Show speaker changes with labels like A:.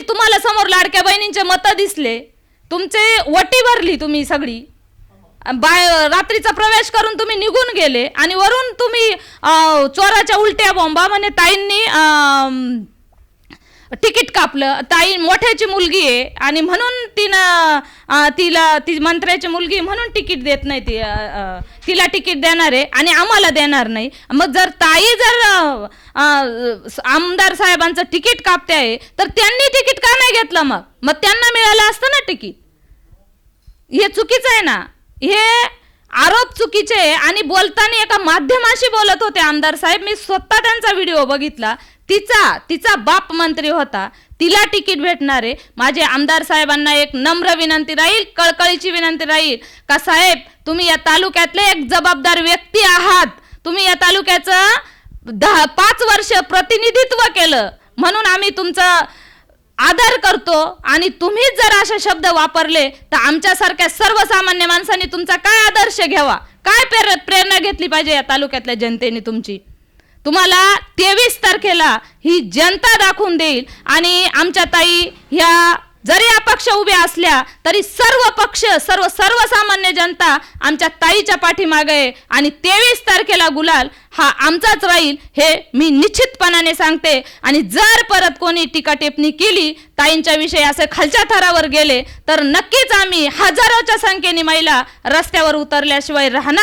A: तुम्हाला समोर लाडक्या बहिणींचे मतं दिसले, तुमचे वटी भरली तुम्ही सगळी, रात्रीचा प्रवेश करून तुम्ही निघून गेले आणि वरून तुम्ही चोराच्या उलट्या बॉम्बा म्हणे ताईंनी तिकीट कापलं, ताई मोठ्याची मुलगी आहे आणि म्हणून ती मंत्र्याची मुलगी म्हणून तिकीट देत नाही, तिला तिकीट देणार आहे आणि आम्हाला देणार नाही. मग जर ताई जर आमदार साहेबांचं तिकीट कापते आहे तर त्यांनी तिकीट का नाही घेतलं? मग त्यांना मिळालं असतं ना तिकीट. हे चुकीचं आहे ना, हे आरोप चुकीचे आहे. आणि बोलताना एका माध्यमाशी बोलत होते आमदार साहेब, मी स्वतः त्यांचा व्हिडिओ बघितला. तिचा बाप मंत्री होता, तिला तिकीट भेटणार आहे. माझे आमदार साहेबांना एक नम्र विनंती राहील, कळकळीची विनंती राहील का साहेब, तुम्ही या तालुक्यातले एक जबाबदार व्यक्ती आहात. तुम्ही या तालुक्याचं 5 वर्ष प्रतिनिधित्व केलं म्हणून आम्ही तुमचा आदर करतो आणि तुम्हीच जर असे शब्द वापरले तर आमच्यासारख्या सर्वसामान्य माणसांनी तुमचा काय आदर्श घ्यावा, काय प्रेरणा घेतली पाहिजे या तालुक्यातल्या जनतेने तुमची? तुम्हाला 23 तारखेला ही जनता दाखवून देईल. आणि आमच्या ताई ह्या जरी अपक्ष उभ्या असल्या तरी सर्व पक्ष, सर्वसामान्य जनता आमच्या ताईच्या पाठीमागे आहे आणि 23 तारखेला गुलाल हा आमचाच राहील हे मी निश्चितपणाने सांगते. आणि जर परत कोणी टीका टिप्पणी केली, ताईंच्या विषयी असे खालच्या थरावर गेले तर नक्कीच आम्ही हजारोच्या संख्येने महिला रस्त्यावर उतरल्याशिवाय राहणार